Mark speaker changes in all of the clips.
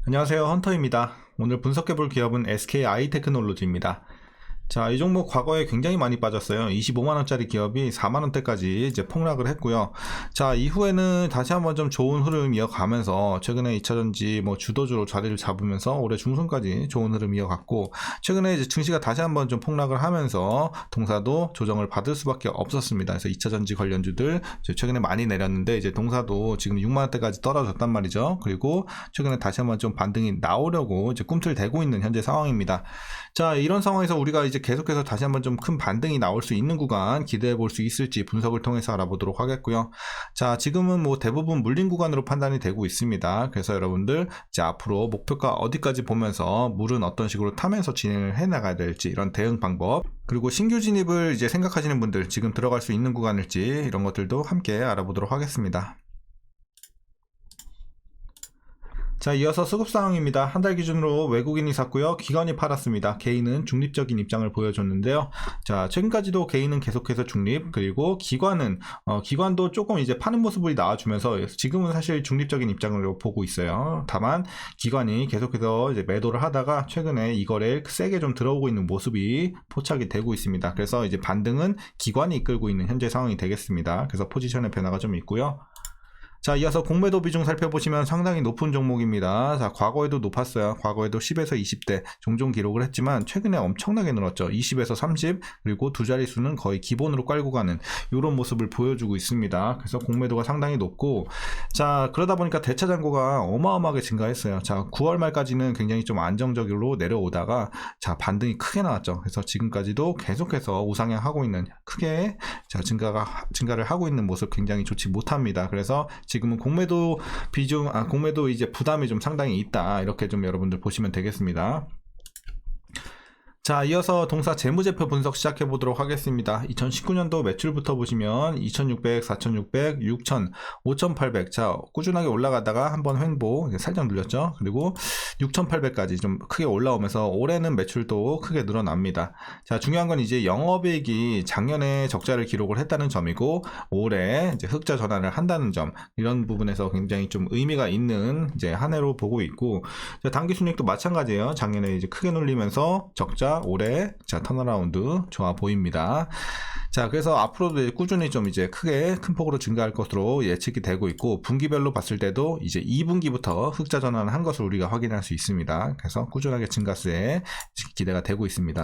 Speaker 1: 안녕하세요, 헌터입니다. 오늘 분석해볼 기업은 SKI 테크놀로지입니다. 자, 이 종목 과거에 굉장히 많이 빠졌어요. 25만원짜리 기업이 4만원대까지 이제 폭락을 했고요. 자, 이후에는 다시 한번 좀 좋은 흐름 이어가면서 최근에 2차전지 주도주로 자리를 잡으면서 올해 중순까지 좋은 흐름 이어갔고, 최근에 이제 증시가 다시 한번 좀 폭락을 하면서 동사도 조정을 받을 수밖에 없었습니다. 그래서 2차전지 관련주들 최근에 많이 내렸는데, 이제 동사도 지금 6만원대까지 떨어졌단 말이죠. 그리고 최근에 다시 한번 좀 반등이 나오려고 이제 꿈틀대고 있는 현재 상황입니다. 자, 이런 상황에서 우리가 이제 계속해서 다시 한번 좀 큰 반등이 나올 수 있는 구간 기대해 볼 수 있을지 분석을 통해서 알아보도록 하겠고요. 자, 지금은 대부분 물린 구간으로 판단이 되고 있습니다. 그래서 여러분들 이제 앞으로 목표가 어디까지 보면서 물은 어떤 식으로 타면서 진행을 해 나가야 될지, 이런 대응 방법, 그리고 신규 진입을 이제 생각하시는 분들 지금 들어갈 수 있는 구간일지, 이런 것들도 함께 알아보도록 하겠습니다. 자, 이어서 수급 상황입니다. 한 달 기준으로 외국인이 샀고요. 기관이 팔았습니다. 개인은 중립적인 입장을 보여줬는데요. 자, 최근까지도 개인은 계속해서 중립, 그리고 기관도 조금 이제 파는 모습이 나와주면서 지금은 사실 중립적인 입장으로 보고 있어요. 다만 기관이 계속해서 이제 매도를 하다가 최근에 이 거래에 세게 좀 들어오고 있는 모습이 포착이 되고 있습니다. 그래서 이제 반등은 기관이 이끌고 있는 현재 상황이 되겠습니다. 그래서 포지션의 변화가 좀 있고요. 자, 이어서 공매도 비중 살펴보시면 상당히 높은 종목입니다. 자, 과거에도 높았어요. 과거에도 10에서 20대 종종 기록을 했지만 최근에 엄청나게 늘었죠. 20에서 30, 그리고 두 자릿수는 거의 기본으로 깔고 가는 이런 모습을 보여주고 있습니다. 그래서 공매도가 상당히 높고, 자, 그러다 보니까 대차 잔고가 어마어마하게 증가했어요. 자, 9월 말까지는 굉장히 좀 안정적으로 내려오다가 자, 반등이 크게 나왔죠. 그래서 지금까지도 계속해서 우상향하고 있는, 크게 자, 증가를 하고 있는 모습 굉장히 좋지 못합니다. 그래서 지금은 공매도 이제 부담이 좀 상당히 있다, 이렇게 좀 여러분들 보시면 되겠습니다. 자, 이어서 동사 재무제표 분석 시작해 보도록 하겠습니다. 2019년도 매출부터 보시면 2600, 4600, 6000, 5800. 자, 꾸준하게 올라가다가 한번 횡보, 살짝 눌렸죠. 그리고 6800까지 좀 크게 올라오면서 올해는 매출도 크게 늘어납니다. 자, 중요한 건 이제 영업이익이 작년에 적자를 기록을 했다는 점이고, 올해 이제 흑자 전환을 한다는 점, 이런 부분에서 굉장히 좀 의미가 있는 이제 한 해로 보고 있고, 자, 당기 순이익도 마찬가지예요. 작년에 이제 크게 눌리면서 적자, 올해 자, 턴어라운드 좋아 보입니다. 자, 그래서 앞으로도 꾸준히 좀 이제 큰 폭으로 증가할 것으로 예측이 되고 있고, 분기별로 봤을 때도 이제 2분기부터 흑자 전환을 한 것을 우리가 확인할 수 있습니다. 그래서 꾸준하게 증가세에 기대가 되고 있습니다.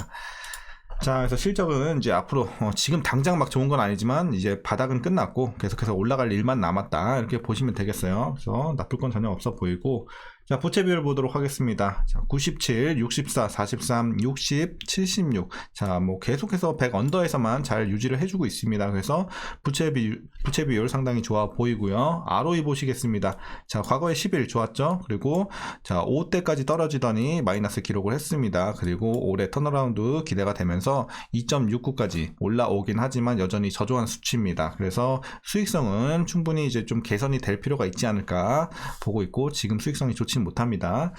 Speaker 1: 자, 그래서 실적은 이제 앞으로 지금 당장 막 좋은 건 아니지만 이제 바닥은 끝났고 계속해서 올라갈 일만 남았다, 이렇게 보시면 되겠어요. 그래서 나쁠 건 전혀 없어 보이고, 자, 부채 비율 보도록 하겠습니다. 자, 97, 64, 43, 60, 76. 자, 계속해서 100 언더에서만 잘 유지를 해주고 있습니다. 그래서 부채 비율 상당히 좋아 보이고요. ROE 보시겠습니다. 자, 과거에 11 좋았죠. 그리고 자, 5대까지 떨어지더니 마이너스 기록을 했습니다. 그리고 올해 턴어라운드 기대가 되면서 2.69까지 올라오긴 하지만 여전히 저조한 수치입니다. 그래서 수익성은 충분히 이제 좀 개선이 될 필요가 있지 않을까 보고 있고, 지금 수익성이 좋지 못합니다.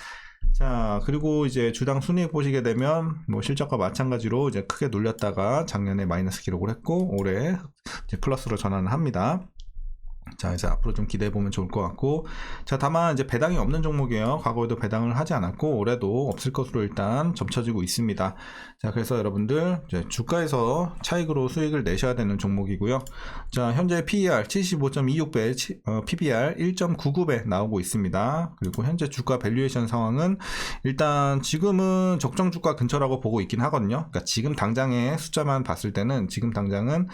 Speaker 1: 자, 그리고 이제 주당 순이익 보시게 되면 실적과 마찬가지로 이제 크게 눌렸다가 작년에 마이너스 기록을 했고, 올해 이제 플러스로 전환을 합니다. 자, 그래서 앞으로 좀 기대해 보면 좋을 것 같고, 자, 다만 이제 배당이 없는 종목이에요. 과거에도 배당을 하지 않았고 올해도 없을 것으로 일단 점쳐지고 있습니다. 자, 그래서 여러분들 이제 주가에서 차익으로 수익을 내셔야 되는 종목이고요. 자, 현재 PER 75.26배, PBR 1.99배 나오고 있습니다. 그리고 현재 주가 밸류에이션 상황은 일단 지금은 적정 주가 근처라고 보고 있긴 하거든요. 그러니까 지금 당장의 숫자만 봤을 때는 지금 당장은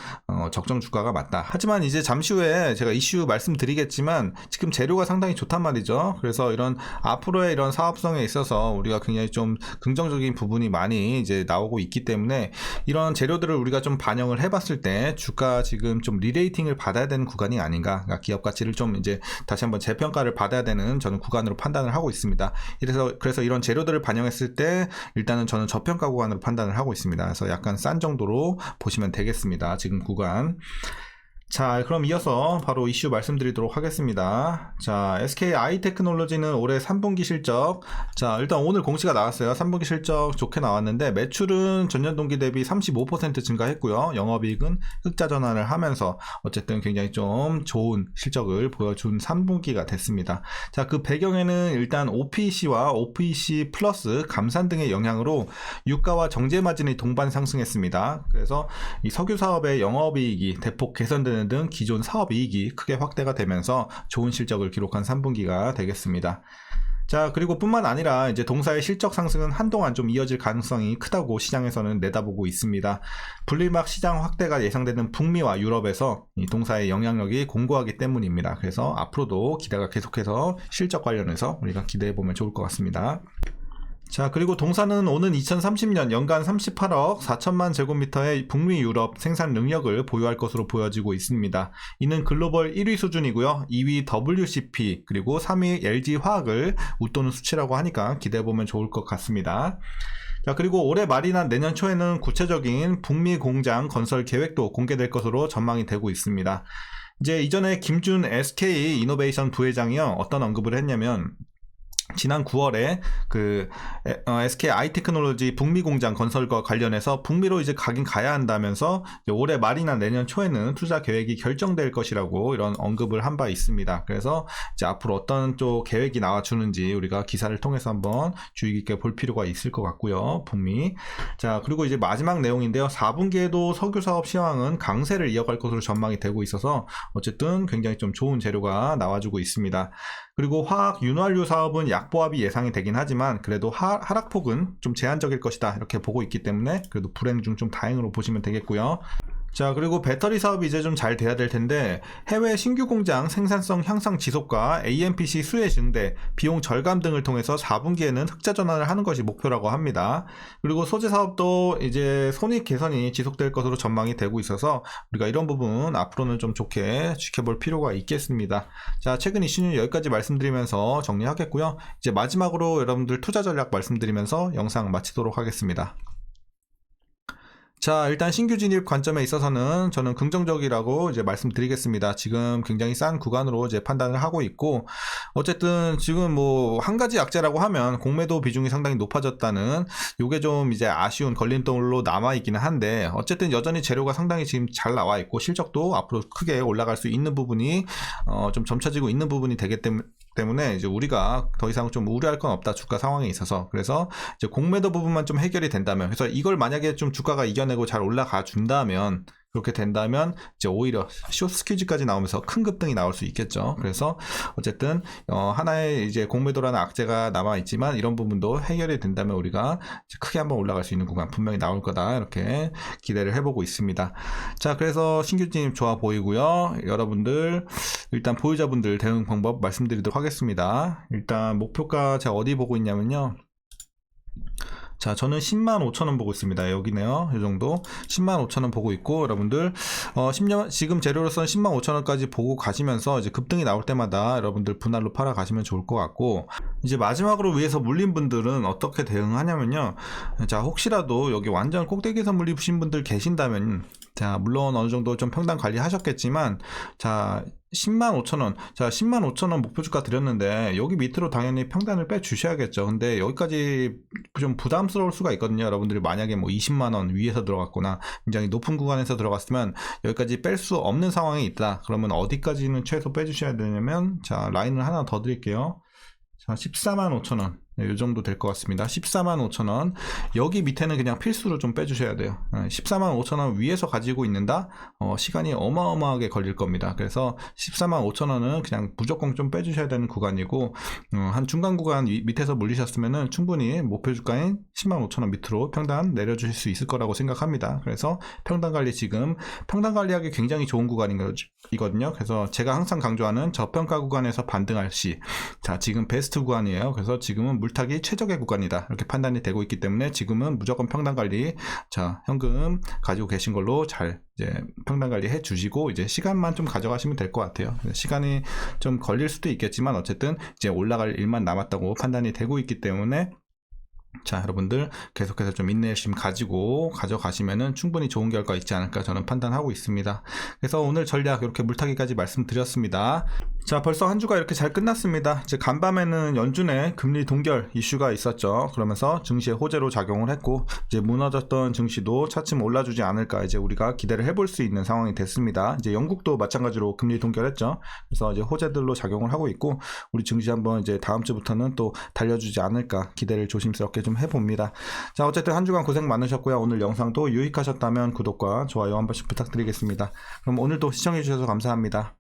Speaker 1: 적정 주가가 맞다. 하지만 이제 잠시 후에 제가 이슈 말씀드리겠지만 지금 재료가 상당히 좋단 말이죠. 그래서 이런 앞으로의 이런 사업성에 있어서 우리가 굉장히 좀 긍정적인 부분이 많이 이제 나오고 있기 때문에 이런 재료들을 우리가 좀 반영을 해봤을 때 주가 지금 좀 리레이팅을 받아야 되는 구간이 아닌가, 그러니까 기업 가치를 좀 이제 다시 한번 재평가를 받아야 되는 저는 구간으로 판단을 하고 있습니다. 그래서 이런 재료들을 반영했을 때 일단은 저는 저평가 구간으로 판단을 하고 있습니다. 그래서 약간 싼 정도로 보시면 되겠습니다. 지금 구간. 자, 그럼 이어서 바로 이슈 말씀드리도록 하겠습니다. 자, SK 아이테크놀로지는 올해 3분기 실적, 자, 일단 오늘 공시가 나왔어요. 3분기 실적 좋게 나왔는데 매출은 전년 동기 대비 35% 증가했고요. 영업이익은 흑자 전환을 하면서 어쨌든 굉장히 좀 좋은 실적을 보여준 3분기가 됐습니다. 자, 그 배경에는 일단 OPC와 OPC 플러스 감산 등의 영향으로 유가와 정제 마진이 동반 상승했습니다. 그래서 이 석유 사업의 영업이익이 대폭 개선되는 등 기존 사업이익이 크게 확대가 되면서 좋은 실적을 기록한 3분기가 되겠습니다. 자, 그리고 뿐만 아니라 이제 동사의 실적 상승은 한동안 좀 이어질 가능성이 크다고 시장에서는 내다보고 있습니다. 분리막 시장 확대가 예상되는 북미와 유럽에서 이 동사의 영향력이 공고하기 때문입니다. 그래서 앞으로도 기대가 계속해서 실적 관련해서 우리가 기대해보면 좋을 것 같습니다. 자, 그리고 동사는 오는 2030년 연간 38억 4천만 제곱미터의 북미 유럽 생산 능력을 보유할 것으로 보여지고 있습니다. 이는 글로벌 1위 수준이고요. 2위 WCP 그리고 3위 LG화학을 웃도는 수치라고 하니까 기대해보면 좋을 것 같습니다. 자, 그리고 올해 말이나 내년 초에는 구체적인 북미 공장 건설 계획도 공개될 것으로 전망이 되고 있습니다. 이제 이전에 김준 SK 이노베이션 부회장이요, 어떤 언급을 했냐면 지난 9월에 그 SK 아이테크놀로지 북미 공장 건설과 관련해서 북미로 이제 가긴 가야 한다면서 올해 말이나 내년 초에는 투자 계획이 결정될 것이라고 이런 언급을 한 바 있습니다. 그래서 이제 앞으로 어떤 또 계획이 나와주는지 우리가 기사를 통해서 한번 주의 깊게 볼 필요가 있을 것 같고요. 북미. 자, 그리고 이제 마지막 내용인데요. 4분기에도 석유 사업 시황은 강세를 이어갈 것으로 전망이 되고 있어서 어쨌든 굉장히 좀 좋은 재료가 나와주고 있습니다. 그리고 화학 윤활유 사업은 약보합이 예상이 되긴 하지만 그래도 하락폭은 좀 제한적일 것이다 이렇게 보고 있기 때문에 그래도 불행 중 좀 다행으로 보시면 되겠고요. 자, 그리고 배터리 사업이 이제 좀 잘 돼야 될 텐데 해외 신규 공장 생산성 향상 지속과 AMPC 수혜 증대, 비용 절감 등을 통해서 4분기에는 흑자 전환을 하는 것이 목표라고 합니다. 그리고 소재 사업도 이제 손익 개선이 지속될 것으로 전망이 되고 있어서 우리가 이런 부분 앞으로는 좀 좋게 지켜볼 필요가 있겠습니다. 자, 최근 이슈는 여기까지 말씀드리면서 정리하겠고요. 이제 마지막으로 여러분들 투자 전략 말씀드리면서 영상 마치도록 하겠습니다. 자, 일단 신규 진입 관점에 있어서는 저는 긍정적이라고 이제 말씀드리겠습니다. 지금 굉장히 싼 구간으로 이제 판단을 하고 있고, 어쨌든 지금 뭐 한 가지 약재라고 하면 공매도 비중이 상당히 높아졌다는 요게 좀 이제 아쉬운 걸림돌로 남아 있기는 한데, 어쨌든 여전히 재료가 상당히 지금 잘 나와 있고 실적도 앞으로 크게 올라갈 수 있는 부분이 좀 점쳐지고 있는 부분이 되기 때문에 이제 우리가 더 이상 좀 우려할 건 없다, 주가 상황에 있어서. 그래서 이제 공매도 부분만 좀 해결이 된다면, 그래서 이걸 만약에 좀 주가가 이겨내고 잘 올라가 준다면, 그렇게 된다면 이제 오히려 숏 스퀴즈까지 나오면서 큰 급등이 나올 수 있겠죠. 그래서 어쨌든 하나의 이제 공매도라는 악재가 남아 있지만 이런 부분도 해결이 된다면 우리가 크게 한번 올라갈 수 있는 구간 분명히 나올 거다, 이렇게 기대를 해보고 있습니다. 자, 그래서 신규 진입 좋아 보이고요. 여러분들 일단 보유자분들 대응 방법 말씀드리도록 하겠습니다. 일단 목표가 제가 어디 보고 있냐면요, 자, 저는 105,000원 보고 있습니다. 여기네요. 이 정도 105,000원 보고 있고, 여러분들 지금 재료로서는 105,000원까지 보고 가시면서 이제 급등이 나올 때마다 여러분들 분할로 팔아 가시면 좋을 것 같고, 이제 마지막으로 위에서 물린 분들은 어떻게 대응하냐면요, 자, 혹시라도 여기 완전 꼭대기에서 물리신 분들 계신다면, 자, 물론 어느 정도 좀 평단 관리하셨겠지만, 자, 105,000원. 자, 105,000원 목표 주가 드렸는데 여기 밑으로 당연히 평단을 빼 주셔야겠죠. 근데 여기까지 좀 부담스러울 수가 있거든요. 여러분들이 만약에 뭐 20만원 위에서 들어갔거나 굉장히 높은 구간에서 들어갔으면 여기까지 뺄 수 없는 상황이 있다. 그러면 어디까지는 최소 빼 주셔야 되냐면, 자, 라인을 하나 더 드릴게요. 자, 145,000원. 네, 이 정도 될 것 같습니다. 145,000원. 여기 밑에는 그냥 필수로 좀 빼주셔야 돼요. 145,000원 위에서 가지고 있는다? 시간이 어마어마하게 걸릴 겁니다. 그래서 145,000원은 그냥 무조건 좀 빼주셔야 되는 구간이고, 한 중간 구간 밑에서 물리셨으면은 충분히 목표 주가인 105,000원 밑으로 평단 내려주실 수 있을 거라고 생각합니다. 그래서 평단 관리, 지금 평단 관리하기 굉장히 좋은 구간이거든요. 그래서 제가 항상 강조하는 저평가 구간에서 반등할 시, 자, 지금 베스트 구간이에요. 그래서 지금은 물타기 최적의 구간이다, 이렇게 판단이 되고 있기 때문에 지금은 무조건 평단 관리, 자, 현금 가지고 계신 걸로 잘 이제 평단 관리 해 주시고, 이제 시간만 좀 가져가시면 될 것 같아요. 시간이 좀 걸릴 수도 있겠지만 어쨌든 이제 올라갈 일만 남았다고 판단이 되고 있기 때문에 자, 여러분들 계속해서 좀 인내심 가지고 가져가시면은 충분히 좋은 결과 있지 않을까 저는 판단하고 있습니다. 그래서 오늘 전략 이렇게 물타기까지 말씀드렸습니다. 자, 벌써 한 주가 이렇게 잘 끝났습니다. 이제 간밤에는 연준의 금리 동결 이슈가 있었죠. 그러면서 증시에 호재로 작용을 했고, 이제 무너졌던 증시도 차츰 올라주지 않을까 이제 우리가 기대를 해볼 수 있는 상황이 됐습니다. 이제 영국도 마찬가지로 금리 동결했죠. 그래서 이제 호재들로 작용을 하고 있고, 우리 증시 한번 이제 다음 주부터는 또 달려주지 않을까 기대를 조심스럽게 좀 해봅니다. 자, 어쨌든 한 주간 고생 많으셨고요. 오늘 영상도 유익하셨다면 구독과 좋아요 한 번씩 부탁드리겠습니다. 그럼 오늘도 시청해주셔서 감사합니다.